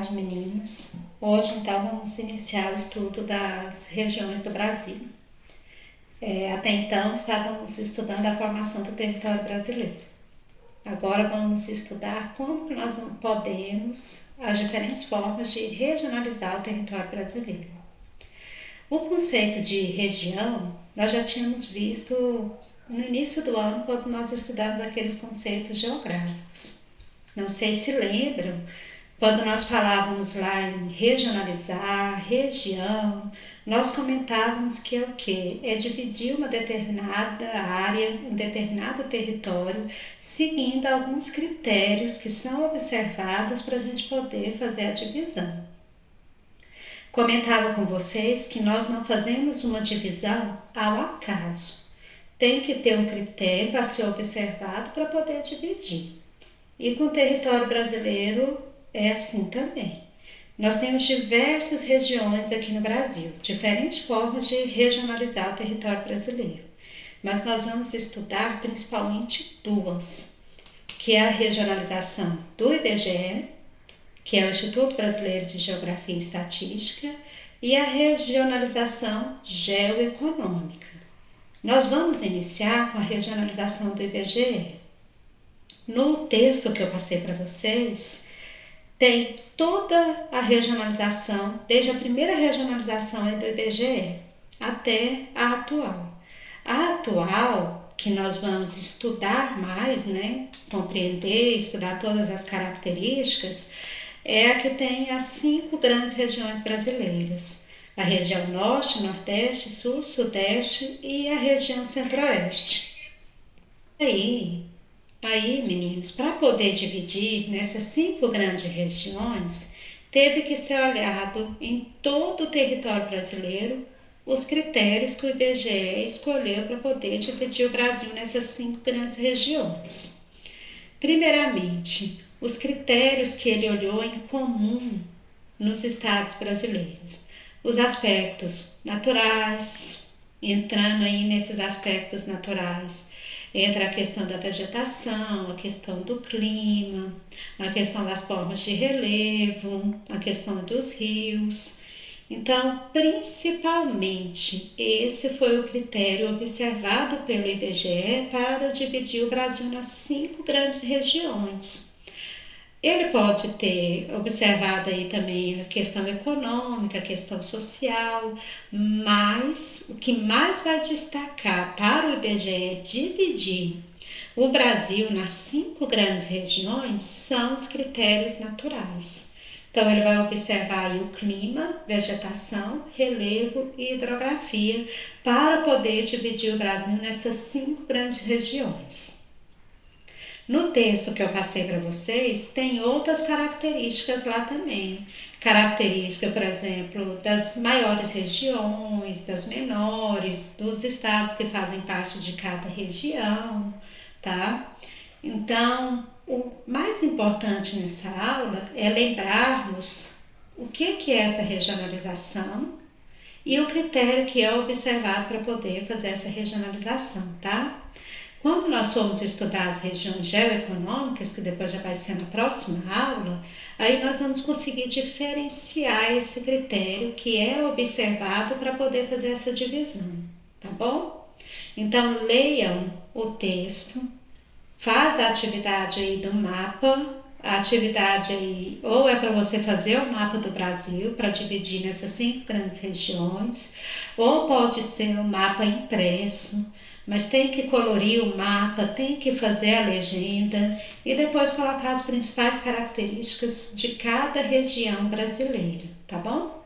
tarde, meninos. Hoje, então, vamos iniciar o estudo das regiões do Brasil. Até então, estávamos estudando a formação do território brasileiro. Agora vamos estudar como nós podemos, as diferentes formas de regionalizar o território brasileiro. O conceito de região, nós já tínhamos visto no início do ano, quando nós estudamos aqueles conceitos geográficos. Não sei se lembram, quando nós falávamos lá em regionalizar, região, nós comentávamos que é o quê? É dividir uma determinada área, um determinado território, seguindo alguns critérios que são observados para a gente poder fazer a divisão. Comentava com vocês que nós não fazemos uma divisão ao acaso. Tem que ter um critério a ser observado para poder dividir. E com o território brasileiro é assim também. Nós temos diversas regiões aqui no Brasil, diferentes formas de regionalizar o território brasileiro. Mas nós vamos estudar principalmente duas, que é a regionalização do IBGE, que é o Instituto Brasileiro de Geografia e Estatística, e a regionalização geoeconômica. Nós vamos iniciar com a regionalização do IBGE. No texto que eu passei para vocês, tem toda a regionalização, desde a primeira regionalização do IBGE até a atual. A atual, que nós vamos estudar mais, compreender, estudar todas as características, é a que tem as 5 grandes regiões brasileiras. A região Norte, Nordeste, Sul, Sudeste e a região Centro-Oeste. Aí, meninos, para poder dividir nessas 5 grandes regiões, teve que ser olhado em todo o território brasileiro os critérios que o IBGE escolheu para poder dividir o Brasil nessas 5 grandes regiões. Primeiramente, os critérios que ele olhou em comum nos estados brasileiros. Os aspectos naturais, entrando aí nesses aspectos naturais, entra a questão da vegetação, a questão do clima, a questão das formas de relevo, a questão dos rios. Então, principalmente, esse foi o critério observado pelo IBGE para dividir o Brasil nas 5 grandes regiões. Ele pode ter observado aí também a questão econômica, a questão social, mas o que mais vai destacar para o IBGE dividir o Brasil nas 5 grandes regiões são os critérios naturais. Então, ele vai observar aí o clima, vegetação, relevo e hidrografia para poder dividir o Brasil nessas 5 grandes regiões. No texto que eu passei para vocês, tem outras características lá também. Característica, por exemplo, das maiores regiões, das menores, dos estados que fazem parte de cada região, tá? Então, o mais importante nessa aula é lembrarmos o que é essa regionalização e o critério que é observado para poder fazer essa regionalização, tá? Quando nós formos estudar as regiões geoeconômicas, que depois já vai ser na próxima aula, aí nós vamos conseguir diferenciar esse critério que é observado para poder fazer essa divisão, tá bom? Então, leiam o texto, faz a atividade aí do mapa, a atividade aí ou é para você fazer o mapa do Brasil para dividir nessas 5 grandes regiões, ou pode ser um mapa impresso, mas tem que colorir o mapa, tem que fazer a legenda e depois colocar as principais características de cada região brasileira, tá bom?